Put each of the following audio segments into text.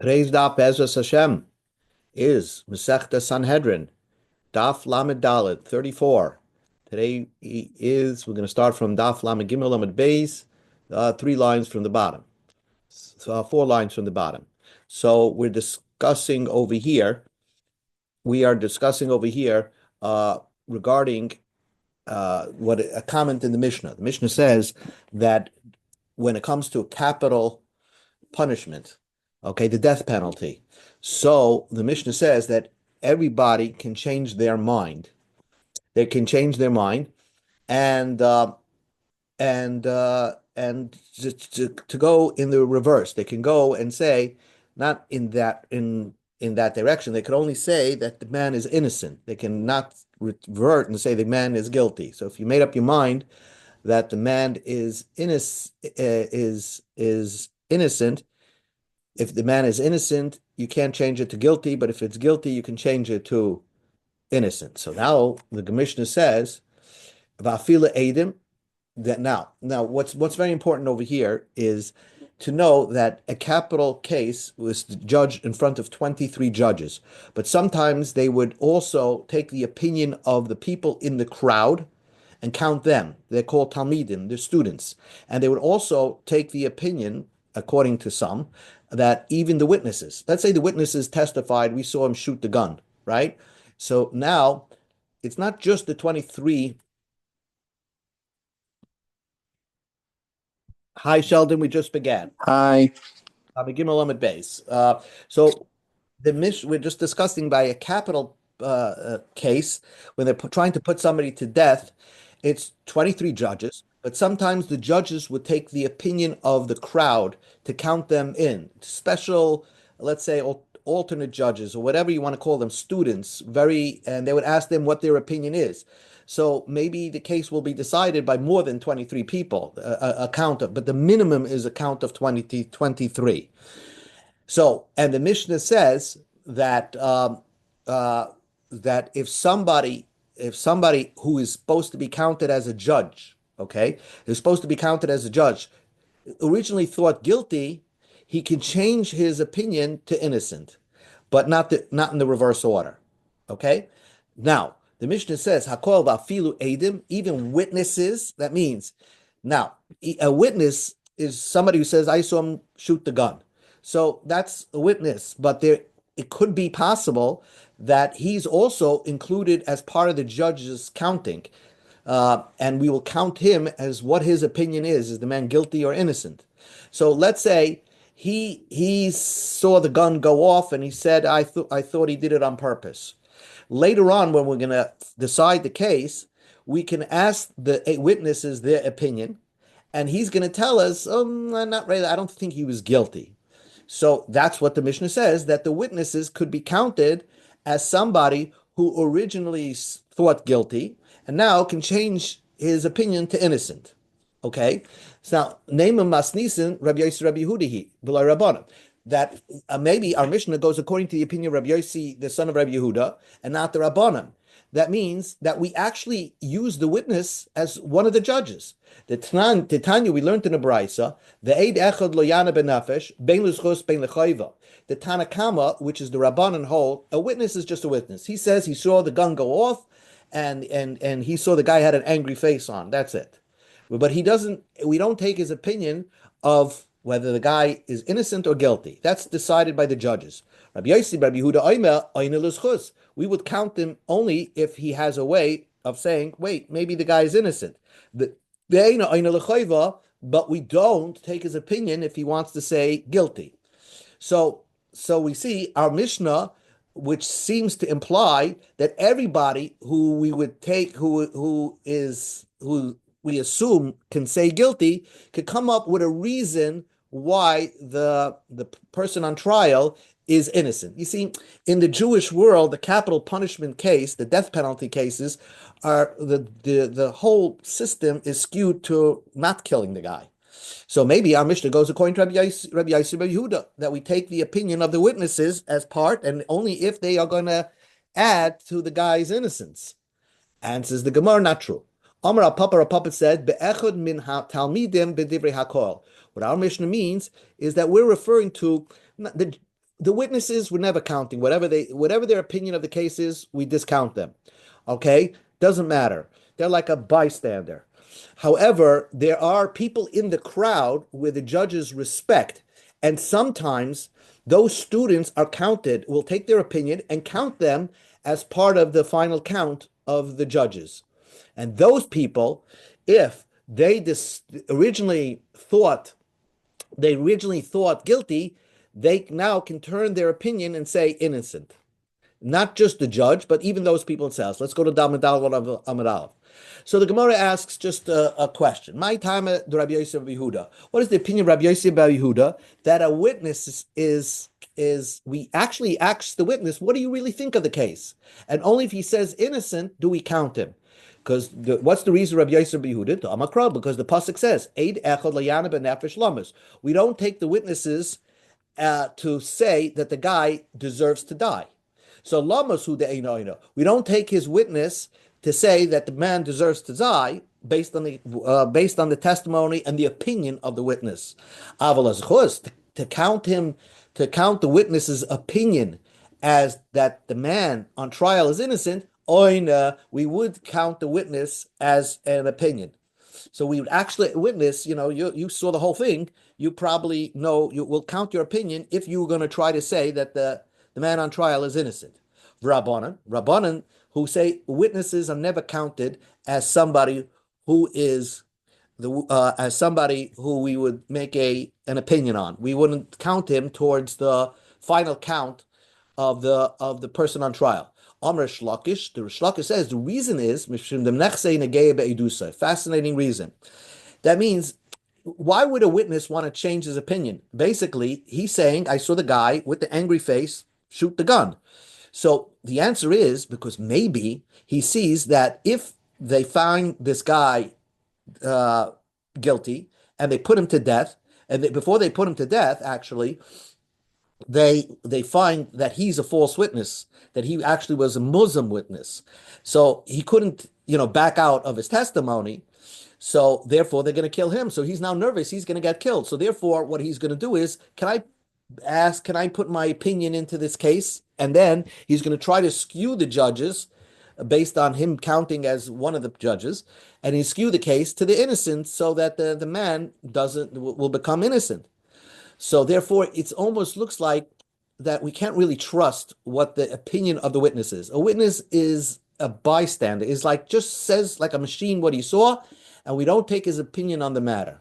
Today's daf Bezras Hashem is Masechta Sanhedrin Daf Lamed Dalet 34. Today we're going to start from Daf Lamed Gimel Lamed Beis, 3 lines from the bottom, so 4 lines from the bottom. So we're discussing over here. We are discussing over here regarding what a comment in the Mishnah. The Mishnah says that when it comes to capital punishment, okay, the death penalty. So the Mishnah says that everybody can change their mind. They can change their mind, and to go in the reverse. They can go and say, not in that direction. They can only say that the man is innocent. They cannot revert and say the man is guilty. So if you made up your mind that the man is innocent, if the man is innocent, you can't change it to guilty, but if it's guilty, you can change it to innocent. So now the Mishnah says, "Va'afila edim." That now what's very important over here is to know that a capital case was judged in front of 23 judges, but sometimes they would also take the opinion of the people in the crowd and count them. They're called Talmidim, they're students, and they would also take the opinion, according to some, that even the witnesses, let's say the witnesses testified, we saw him shoot the gun, right? So now it's not just the 23. Hi, Sheldon, we just began. Hi. Gimel Lamed Beis. So we're just discussing by a capital case when they're trying to put somebody to death. It's 23 judges, but sometimes the judges would take the opinion of the crowd to count them in. Special, let's say, alternate judges or whatever you want to call them, students, and they would ask them what their opinion is. So maybe the case will be decided by more than 23 people, but the minimum is a count of 23. So, and the Mishnah says that that if somebody who is supposed to be counted as a judge, okay, is supposed to be counted as a judge, originally thought guilty, he can change his opinion to innocent, but not in the reverse order. Okay? Now, the Mishnah says, Hakol va'afilu edim, even witnesses. That means, now, a witness is somebody who says, I saw him shoot the gun. So that's a witness, but it could be possible that he's also included as part of the judge's counting. And we will count him as what his opinion is the man guilty or innocent? So let's say he saw the gun go off and he said, I thought he did it on purpose. Later on, when we're going to decide the case, we can ask the witnesses their opinion, and he's going to tell us, not really, I don't think he was guilty. So that's what the Mishnah says, that the witnesses could be counted as somebody who originally thought guilty and now can change his opinion to innocent. Okay? So now, name of Masnisin, Rabbi Yossi, Rabbi Yehudahi, V'lai Rabbanan. That maybe our Mishnah goes according to the opinion of Rabbi Yossi, the son of Rabbi Yehuda, and not the Rabbanan. That means that we actually use the witness as one of the judges. The Tanya we learned in the Braisa, the Eid Echad Lo Yana Benafesh, Bein L'Schos Bein L'Chayva. The Tanakama, which is the Rabbanan hold, a witness is just a witness. He says he saw the gun go off, and he saw the guy had an angry face on. That's it. But we don't take his opinion of whether the guy is innocent or guilty. That's decided by the judges. Rabbi Yossi, Rabbi Yehuda, Oime, we would count him only if he has a way of saying, wait, maybe the guy is innocent. But we don't take his opinion if he wants to say guilty. So we see our Mishnah, which seems to imply that everybody who we would take, who we assume can say guilty, could come up with a reason why the person on trial is innocent. You see, in the Jewish world, the capital punishment case, the death penalty cases, are the whole system is skewed to not killing the guy. So maybe our Mishnah goes according to Rabbi Yossi, Rabbi Yehuda, that we take the opinion of the witnesses as part, and only if they are going to add to the guy's innocence. And says the Gemara, not true. Amar Papa said, "Be'echad min talmidim b'divrei hakol." What our Mishnah means is that we're referring to the witnesses we're never counting. Whatever their opinion of the case is, we discount them. Okay? Doesn't matter. They're like a bystander. However, there are people in the crowd where the judges respect, and sometimes those students are counted, will take their opinion and count them as part of the final count of the judges. And those people, if originally thought guilty, they now can turn their opinion and say innocent. Not just the judge, but even those people themselves. Let's go to Amud Aleph. So the Gemara asks just a question. My time at Rabbi Yosef Yehuda. What is the opinion of Rabbi Yosef Yehuda that a witness is we actually ask the witness, what do you really think of the case? And only if he says innocent do we count him. Because what's the reason Rabbi Yosef Yehuda? To Amakra, because the pasuk says, Eid echad layana b'nefesh lamas. We don't take the witnesses to say that the guy deserves to die. So lamas hu de'eino. We don't take his witness to say that the man deserves to die based on the testimony and the opinion of the witness. Aval azchus, to count the witness's opinion as that the man on trial is innocent. Oina, we would count the witness as an opinion. So we would actually witness, you saw the whole thing, you probably know, you will count your opinion if you were going to try to say that the man on trial is innocent. Rabbanan, who say witnesses are never counted as somebody who is as somebody who we would make an opinion on. We wouldn't count him towards the final count of the person on trial. Amr Shlakish, the Shlakish says the reason is fascinating reason. That means, why would a witness want to change his opinion? Basically, he's saying, I saw the guy with the angry face shoot the gun. So the answer is because maybe he sees that if they find this guy guilty and they put him to death, and before they put him to death, actually, they find that he's a false witness, that he actually was a Muslim witness. So he couldn't, back out of his testimony. So therefore, they're going to kill him. So he's now nervous. He's going to get killed. So therefore, what he's going to do is, can I put my opinion into this case? And then he's going to try to skew the judges based on him counting as one of the judges, and he skew the case to the innocent so that the man will become innocent. So therefore, it almost looks like that we can't really trust what the opinion of the witness is. A witness is a bystander, is just says like a machine what he saw, and we don't take his opinion on the matter.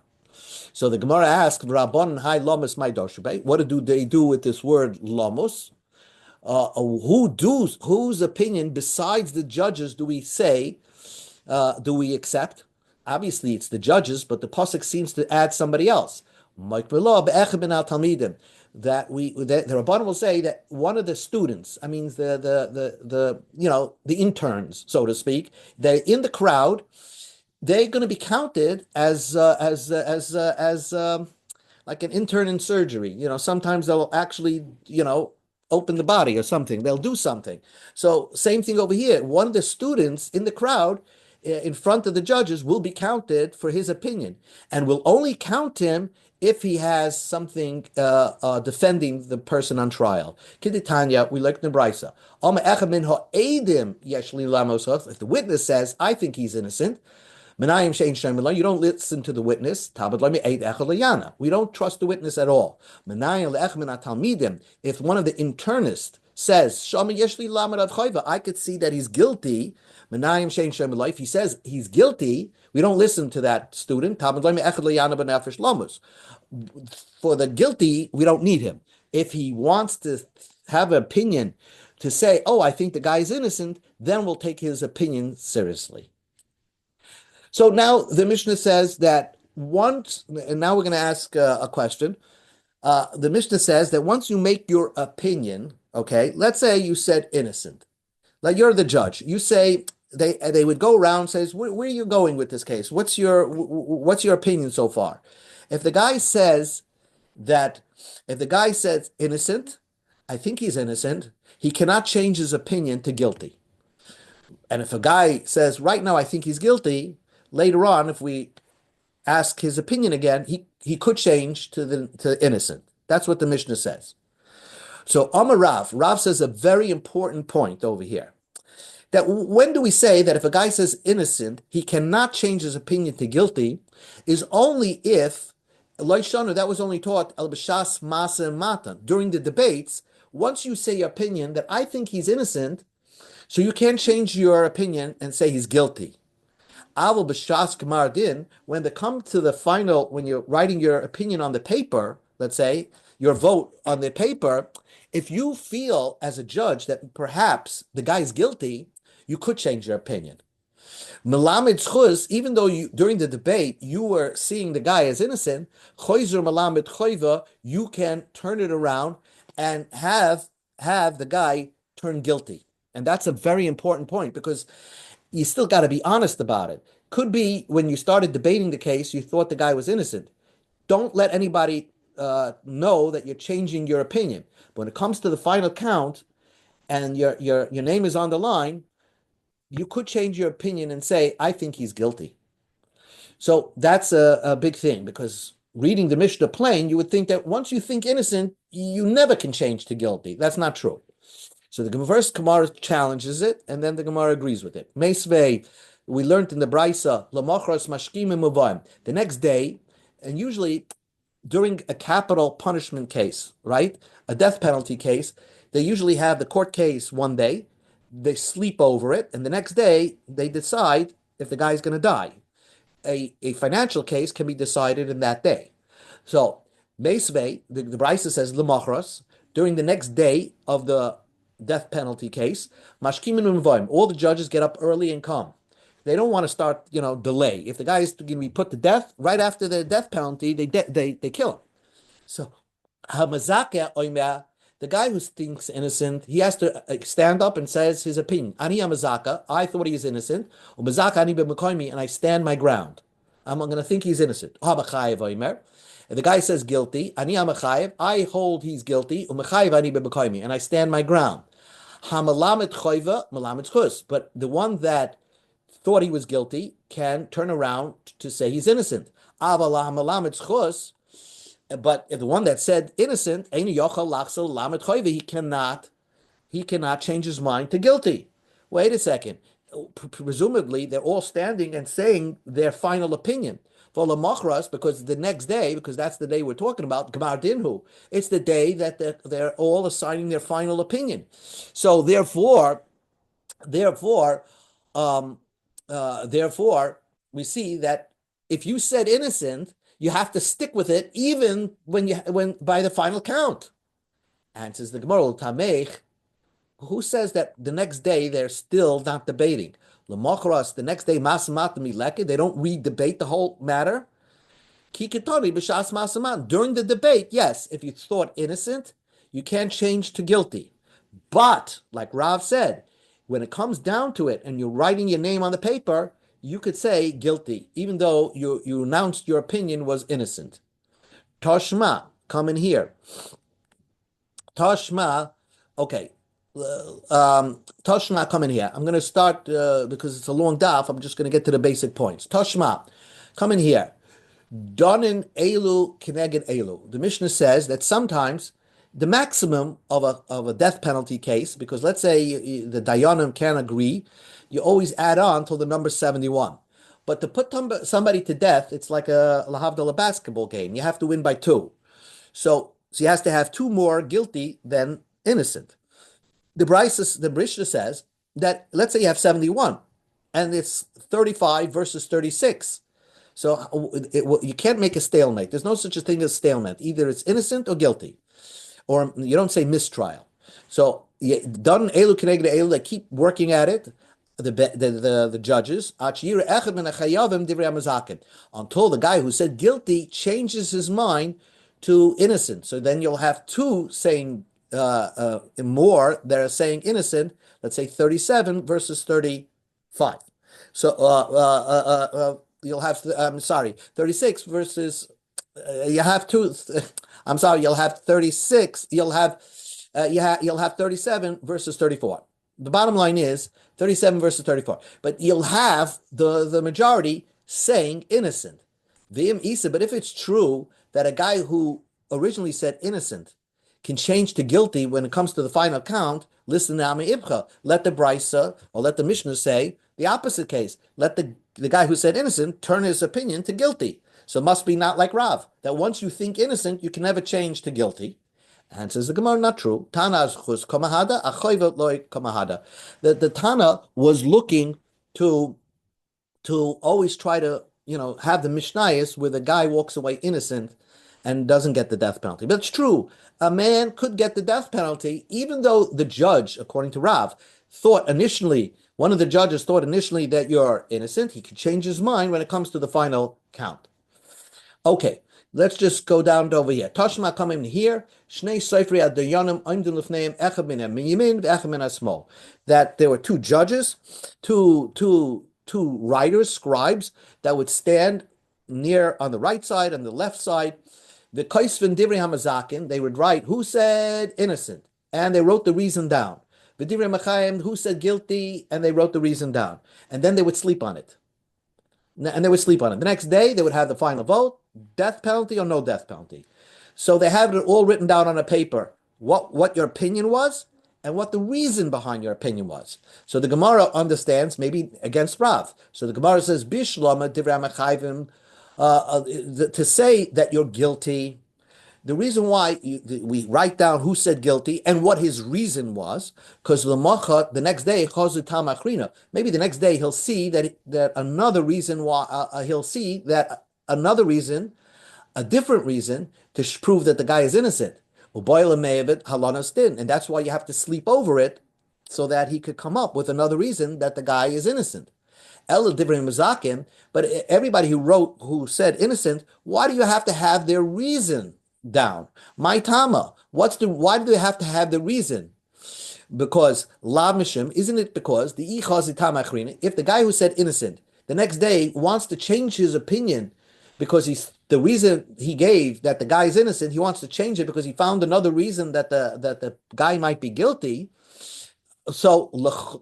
So the Gemara asks, Rabban hai lamos my doshbe. What do they do with this word lamos? Whose opinion besides the judges do we do we accept? Obviously, it's the judges, but the pasuk seems to add somebody else. That the Rabban will say that one of the students, I mean the interns, so to speak, they're in the crowd. They're going to be counted as like an intern in surgery. Sometimes they'll actually open the body or something. They'll do something. So same thing over here. One of the students in the crowd, in front of the judges, will be counted for his opinion, and will only count him if he has something defending the person on trial. Kiditanya, we like the Brisa. If the witness says, I think he's innocent, you don't listen to the witness. We don't trust the witness at all. If one of the internists says, I could see that he's guilty, if he says he's guilty, we don't listen to that student. For the guilty, we don't need him. If he wants to have an opinion to say, I think the guy is innocent, then we'll take his opinion seriously. So now the Mishnah says that and now we're going to ask a question. The Mishnah says that once you make your opinion, okay, let's say you said innocent. Like you're the judge. You say, they would go around and says, where are you going with this case? What's your opinion so far? If the guy says innocent, I think he's innocent, he cannot change his opinion to guilty. And if a guy says, right now I think he's guilty, later on, if we ask his opinion again, he could change to innocent. That's what the Mishnah says. So Amar Rav says a very important point over here. That when do we say that if a guy says innocent, he cannot change his opinion to guilty, is only if, Loishanu, that was only taught al b'shas masa and matan during the debates. Once you say your opinion that I think he's innocent, so you can't change your opinion and say he's guilty. Aval b'shas gemar din, when they come to the final, when you're writing your opinion on the paper, let's say your vote on the paper, if you feel as a judge that perhaps the guy's guilty, you could change your opinion. Melamed chuz, even though you during the debate you were seeing the guy as innocent, choizer melamed choiva, you can turn it around and have the guy turn guilty. And that's a very important point because you still got to be honest about it. Could be when you started debating the case, you thought the guy was innocent. Don't let anybody know that you're changing your opinion. But when it comes to the final count and your name is on the line, you could change your opinion and say, I think he's guilty. So that's a big thing because reading the Mishnah plain, you would think that once you think innocent, you never can change to guilty. That's not true. So the first Gemara challenges it, and then the Gemara agrees with it. Meisvei, we learned in the Braisa, Lamachras Mashkim Muvayim. The next day, and usually during a capital punishment case, right? A death penalty case, they usually have the court case one day, they sleep over it, and the next day they decide if the guy's going to die. A financial case can be decided in that day. So, Meisvei, the Braisa says, Lamachras, during the next day of the death penalty case, mashkimin u'mvoim, all the judges get up early and come. They don't want to start, delay. If the guy is going to be put to death, right after the death penalty, they kill him. So, hamazaka oimya, the guy who thinks innocent, he has to stand up and says his opinion. Ani hamazaka, I thought he was innocent. Umazaka ani b'mekoimi, and I stand my ground. I'm going to think he's innocent. Habachayev oimer. And the guy says guilty. Ani hamachayev, I hold he's guilty. Umachayev ani b'mekoimi, and I stand my ground. Hamalamet choiva, malamet chus. But the one that thought he was guilty can turn around to say he's innocent. Avala hamalamet chus. But the one that said innocent, he cannot change his mind to guilty. Wait a second. Presumably, they're all standing and saying their final opinion. For Lamachras, because the next day, because that's the day we're talking about, Gemar Dinhu, it's the day that they're all assigning their final opinion. So therefore, we see that if you said innocent, you have to stick with it even when by the final count. Answers the Gemara, Tamech, who says that the next day they're still not debating? L'machras, the next day, they don't re-debate the whole matter. Kikitoni b'shas masaman. During the debate, yes, if you thought innocent, you can't change to guilty. But, like Rav said, when it comes down to it and you're writing your name on the paper, you could say guilty, even though you announced your opinion was innocent. Toshma, come in here. Toshma, okay. Toshma, come in here. I'm going to start, because it's a long daf, I'm just going to get to the basic points. Toshma, come in here. Donin elu kineged elu. The Mishnah says that sometimes the maximum of a death penalty case, because let's say the Dayanim can't agree, you always add on till the number 71. But to put somebody to death, it's like a lahavdala basketball game. You have to win by 2. So he has to have 2 more guilty than innocent. The Mishnah says that let's say you have 71, and it's 35 versus 36. So you can't make a stalemate. There's no such a thing as stalemate. Either it's innocent or guilty. Or you don't say mistrial. So done elu kineged elu, they keep working at it. The judges until the guy who said guilty changes his mind to innocent. So then you'll have 2 saying more that are saying innocent. Let's say 37 versus 35. So you'll have 36 versus. You have 2. I'm sorry. You'll have 36. You'll have 37 versus 34. The bottom line is 37 versus 34. But you'll have the majority saying innocent. V'im isa. But if it's true that a guy who originally said innocent can change to guilty when it comes to the final count, listen to Ami Ibcha. Let the Brisa or let the Mishnah say the opposite case. Let the guy who said innocent turn his opinion to guilty. So it must be not like Rav, that once you think innocent, you can never change to guilty. And says the Gemara, not true. Tana's chus kamahada, achoyvet loy kamahada. The Tana was looking to always try to have the Mishnayos where the guy walks away innocent and doesn't get the death penalty. But it's true. A man could get the death penalty, even though the judge, according to Rav, one of the judges thought initially that you're innocent. He could change his mind when it comes to the final count. Okay, let's just go down to over here. Tashma coming here. Shnei Seifri Adayanim Oimdin Lefneim Echad Minem Miyamin V'Echad Min Hasmol. That there were two judges, two writers, scribes, that would stand near on the right side and the left side. The Kaisvin Divrei Hamazakin, they would write who said innocent, and they wrote the reason down. The Divrei Machayim, who said guilty, and they wrote the reason down. And then they would sleep on it. And they would sleep on it. The next day, they would have the final vote, death penalty or no death penalty. So they have it all written down on a paper, what your opinion was, and what the reason behind your opinion was. So the Gemara understands, maybe against Rav. So the Gemara says, Bishlama Divrei Machayim, to say that you're guilty. The reason why we write down who said guilty and what his reason was, because the next day, maybe the next day he'll see that another reason why a different reason to prove that the guy is innocent. And that's why you have to sleep over it so that he could come up with another reason that the guy is innocent. But everybody who said innocent, why do you have to have their reason down? My Tama, why do they have to have the reason? Because Lav Mishim, isn't it because if the guy who said innocent the next day wants to change his opinion because the reason he gave that the guy is innocent, he wants to change it because he found another reason that the guy might be guilty. So we're not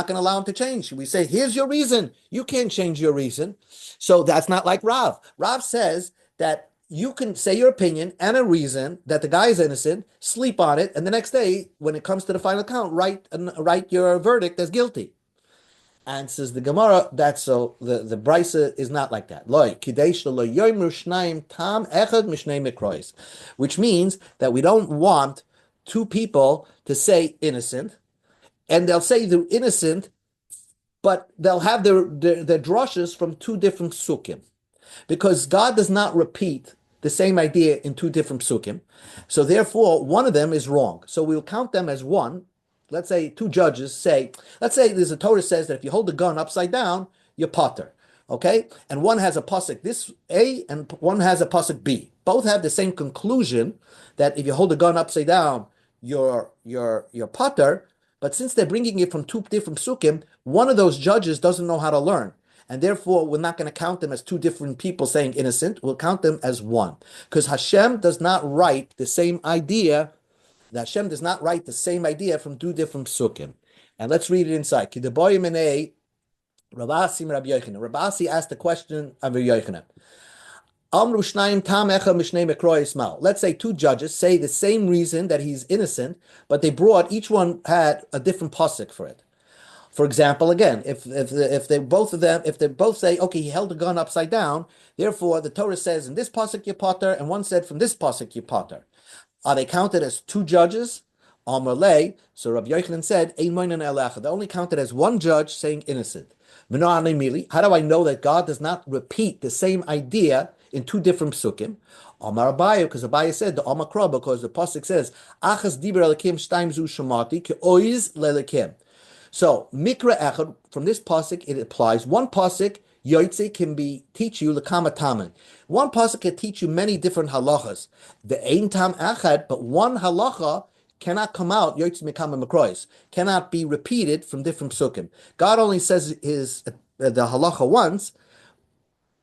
going to allow him to change. We say, here's your reason. You can't change your reason. So that's not like Rav. Rav says that you can say your opinion and a reason that the guy is innocent, sleep on it, and the next day, when it comes to the final count, write your verdict as guilty. And says the Gemara, that's so the Brisa is not like that. Which means that we don't want two people to say innocent, and they'll say they're innocent, but they'll have their drushes from two different psukim, because God does not repeat the same idea in two different psukim. So therefore, one of them is wrong. So we'll count them as one. Let's say two judges say, let's say there's a Torah says that if you hold the gun upside down, you're potter. Okay? And one has a pasuk this A and one has a pasuk B. Both have the same conclusion that if you hold the gun upside down, you're potter. But since they're bringing it from two different psukim, one of those judges doesn't know how to learn. And therefore, we're not going to count them as two different people saying innocent. We'll count them as one. Because Hashem does not write the same idea. Hashem does not write the same idea from two different psukim. And let's read it inside. Rabasi asked the question of Rabbi Yochanan. Let's say two judges say the same reason that he's innocent, but each one had a different pasuk for it. For example, again, if they both say, okay, he held the gun upside down, therefore the Torah says in this pasuk you potter, and one said from this pasuk you potter. Are they counted as two judges? Amalei. So Rabbi Yochanan said, they're only counted as one judge saying innocent. How do I know that God does not repeat the same idea in two different psukim? Amar Abaye, because Abaye said the Amakra, because the pasuk says, Achas diber elakim shtaim zu shamati ke oiz lelekim. So mikra echad, from this pasuk it applies. One pasuk Yoitze can teach you lekama tamen. One pasuk can teach you many different halachas. The ein tam echad, but one halacha cannot come out Yoitze mikama makrois, cannot be repeated from different psukim. God only says the halacha once,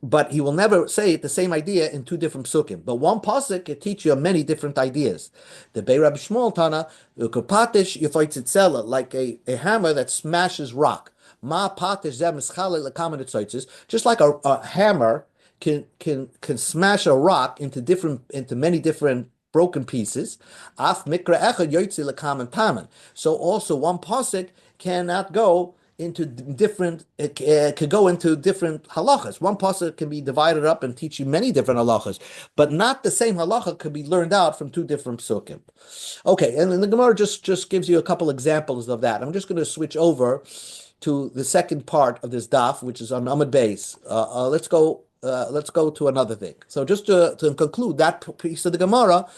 but he will never say it the same idea in two different psukim. But one pasuk can teach you many different ideas. The Bei Rabbi Shmuel Tana, ukapatish yifoitzitzela, like a hammer that smashes rock. Ma patish zeh mischale lekama tzotzes, just like a hammer can smash a rock into many different broken pieces. Af mikra echad yotzi lekaman taman. So also one pasuk cannot go into different. It could go into different halachas. One pasuk can be divided up and teach you many different halachas, but not the same halacha could be learned out from two different psukim. Okay, and then the Gemara just gives you a couple examples of that. I'm just going to switch over to the second part of this daf, which is on Amud Beis. Let's go. Let's go to another thing. So just to conclude that piece of the Gemara,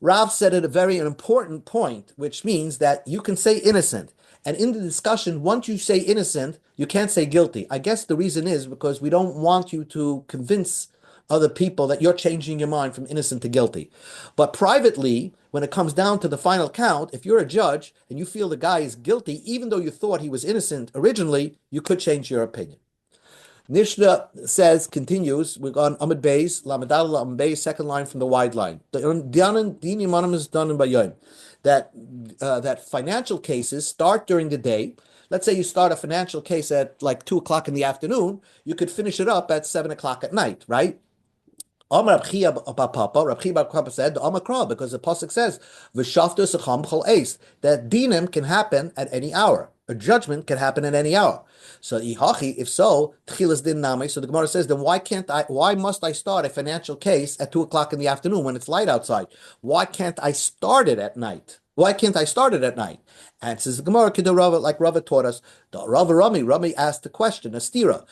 Rav said at a very important point, which means that you can say innocent. And in the discussion, once you say innocent, you can't say guilty. I guess the reason is because we don't want you to convince other people that you're changing your mind from innocent to guilty. But privately, when it comes down to the final count, if you're a judge and you feel the guy is guilty, even though you thought he was innocent originally, you could change your opinion. Nishna says, continues, we're on Amud Beis, Lamadal Amud Beis, second line from the wide line. That financial cases start during the day. Let's say you start a financial case at like 2 o'clock in the afternoon, you could finish it up at 7 o'clock at night, right? Rab Chia Bar said, because the pasuk says, that dinim can happen at any hour. A judgment can happen at any hour. So if so, tchilas din nami. So the Gemara says, then why must I start a financial case at 2 o'clock in the afternoon when it's light outside? Why can't I start it at night? Why can't I start it at night? And says the Gemara, like Rava taught us, Rami asked the question, a stira.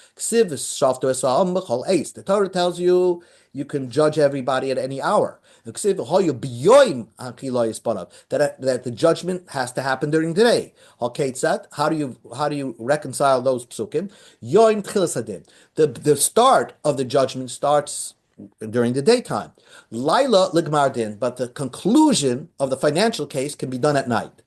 The Torah tells you can judge everybody at any hour. That the judgment has to happen during the day. How do you reconcile those psukim? The start of the judgment starts during the daytime. Laila ligmardin, but the conclusion of the financial case can be done at night.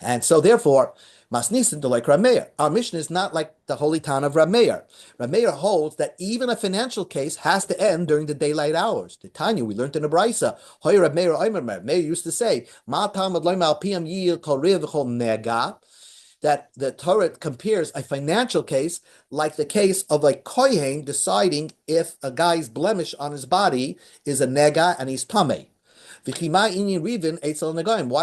And so therefore, Masnisin like Rameir. Our mission is not like the holy town of Rameir. Rameir holds that even a financial case has to end during the daylight hours. The Tanya, we learned in the Braisa, Hoy Rameir Oimer. Meir used to say, Ma Talmud Loim Al Piyam Yil Kol Riv Kol Nega, that the Torah compares a financial case like the case of a kohen deciding if a guy's blemish on his body is a nega and he's tameh. Why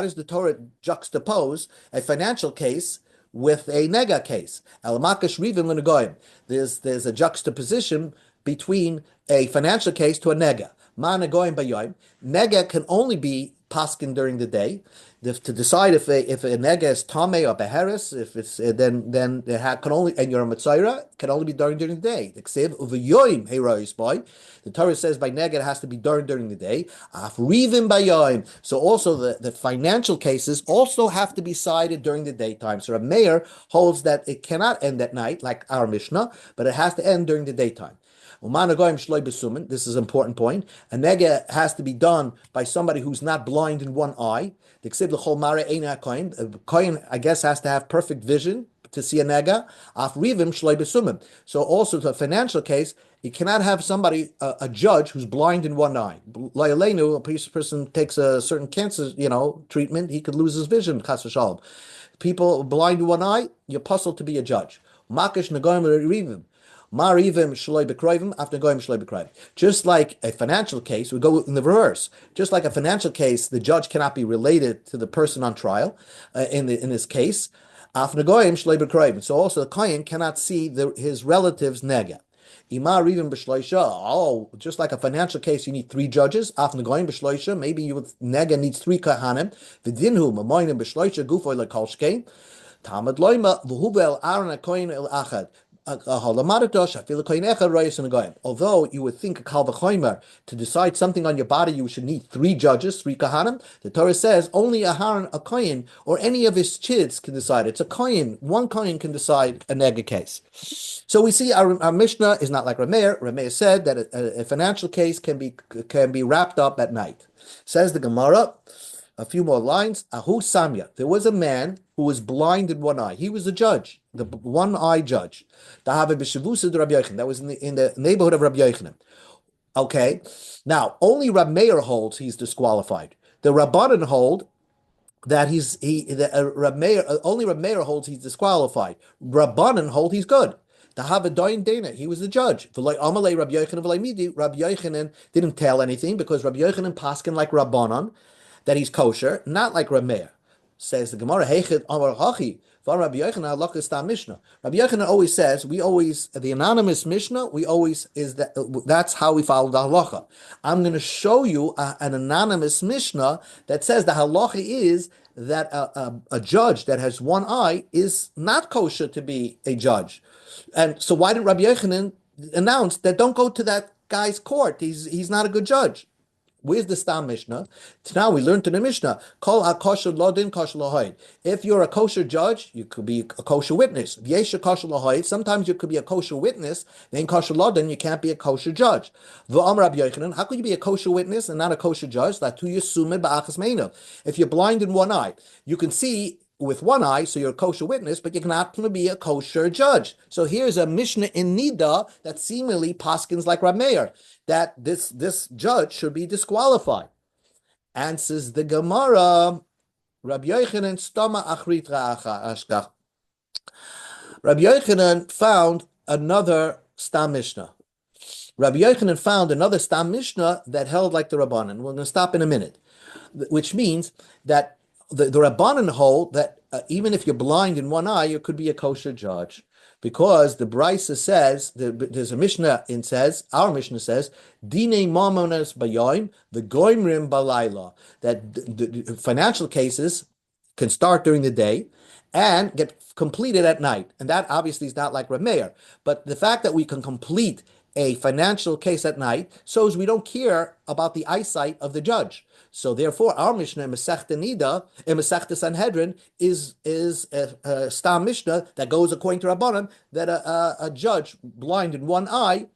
does the Torah juxtapose a financial case with a nega case? There's a juxtaposition between a financial case to a nega. Nega can only be paskin during the day. To decide if a nega is tameh or beheres, if it's then it can only, and you're a mitzayra, can only be during the day. The Torah says by nega it has to be during the day. So also the financial cases also have to be cited during the daytime. So a mayor holds that it cannot end at night like our Mishnah, but it has to end during the daytime. This is an important point. A nega has to be done by somebody who's not blind in one eye. The kohen, I guess, has to have perfect vision to see a nega. So also to a financial case, you cannot have somebody, a judge who's blind in one eye. A person takes a certain cancer, treatment, he could lose his vision. People blind in one eye, you're puzzled to be a judge. Just like a financial case, we go in the reverse. Just like a financial case, the judge cannot be related to the person on trial. In this case, so also the kohen cannot see his relatives nega. Just like a financial case, you need 3 judges. Maybe nega needs 3 kahanim. Talmud loima v'huvel Aaron HaKohen el achad. Although you would think a kal v'chomer to decide something on your body, you should need 3 judges, 3 kahanim. The Torah says only a kohen or any of his kids can decide. It's a kohen. One kohen can decide a nega case. So we see our Mishnah is not like Rameir. Rameir said that a financial case can be wrapped up at night. Says the Gemara. A few more lines. Ahu Samya. There was a man who was blind in one eye. He was a judge, the one-eye judge. That was in the neighborhood of Rabbi Yochanan. Okay. Now, only Rab Meir holds he's disqualified. The Rabbanan hold that only Rab Meir holds he's disqualified. Rabbanan hold he's good. The Havadoyin Dana, he was the judge. V'loi Amalei Rabbi Yochanan v'loi Midi. Rabbi Yochanan didn't tell anything because Rabbi Yochanan paskin like Rabbanon, that he's kosher, not like Rameir. Says the Gemara, Heichid Amar Hachi. Rabbi Yochanan halacha is Mishnah. Rabbi Yochanan always says, the anonymous Mishnah, that's how we follow the halacha. I'm going to show you an anonymous Mishnah that says the halacha is that a judge that has one eye is not kosher to be a judge. And so why did Rabbi Yochanan announce that don't go to that guy's court? He's not a good judge. Where's the Stam Mishnah? Now we learned in the Mishnah, Kol ha-kosher lodin kosher lahoid. If you're a kosher judge, you could be a kosher witness. V'yesha kosher lahoid. Sometimes you could be a kosher witness. Then kosher lodin, you can't be a kosher judge. V'amar Rabbi Yochanan, how could you be a kosher witness and not a kosher judge? If you're blind in one eye, you can see with one eye, so you're a kosher witness, but you cannot be a kosher judge. So here's a Mishnah in Nida that seemingly paskins like Rab Meir, that this judge should be disqualified. Answers the Gemara, Rabbi Yochanan stama achrit ashkach. Rabbi Yochanan found another Stam Mishnah. Rabbi Yochanan found another Stam Mishnah that held like the Rabbanan. We're going to stop in a minute, which means that the Rabbanan hold that even if you're blind in one eye, you could be a kosher judge. Because the Brisa says, there's a Mishnah our Mishnah says, Dine mamonas bayoim, the goimrim balayla, that the financial cases can start during the day and get completed at night. And that obviously is not like Reb Meir. But the fact that we can complete a financial case at night shows we don't care about the eyesight of the judge. So therefore, our Mishnah in Masechta Nida, in Masechta Sanhedrin, is a Stam Mishnah that goes according to Rabbanan that a judge blind in one eye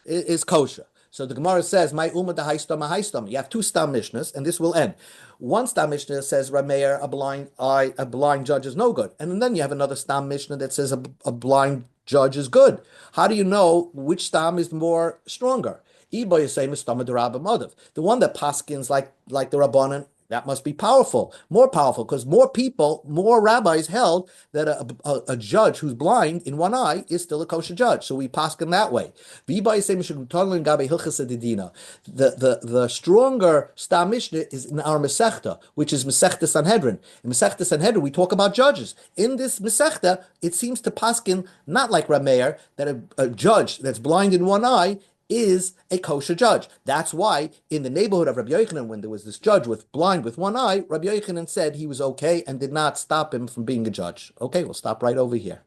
is kosher. So the Gemara says, "My umma da haistam a haistam." You have two Stam Mishnahs, and this will end. One Stam Mishnah says Rameir, a blind judge is no good, and then you have another Stam Mishnah that says a blind judge is good. How do you know which Stam is more stronger? The one that paskins like the Rabbanan, that must be more powerful, because more rabbis held that a judge who's blind in one eye is still a kosher judge. So we paskin that way. The stronger Stam Mishnah is in our Masechta, which is Masechta Sanhedrin. In Masechta Sanhedrin, we talk about judges. In this Masechta, it seems to paskin not like Rameir, that a judge that's blind in one eye is a kosher judge. That's why in the neighborhood of Rabbi Yochanan, when there was this judge blind with one eye, Rabbi Yochanan said he was okay and did not stop him from being a judge. Okay, we'll stop right over here.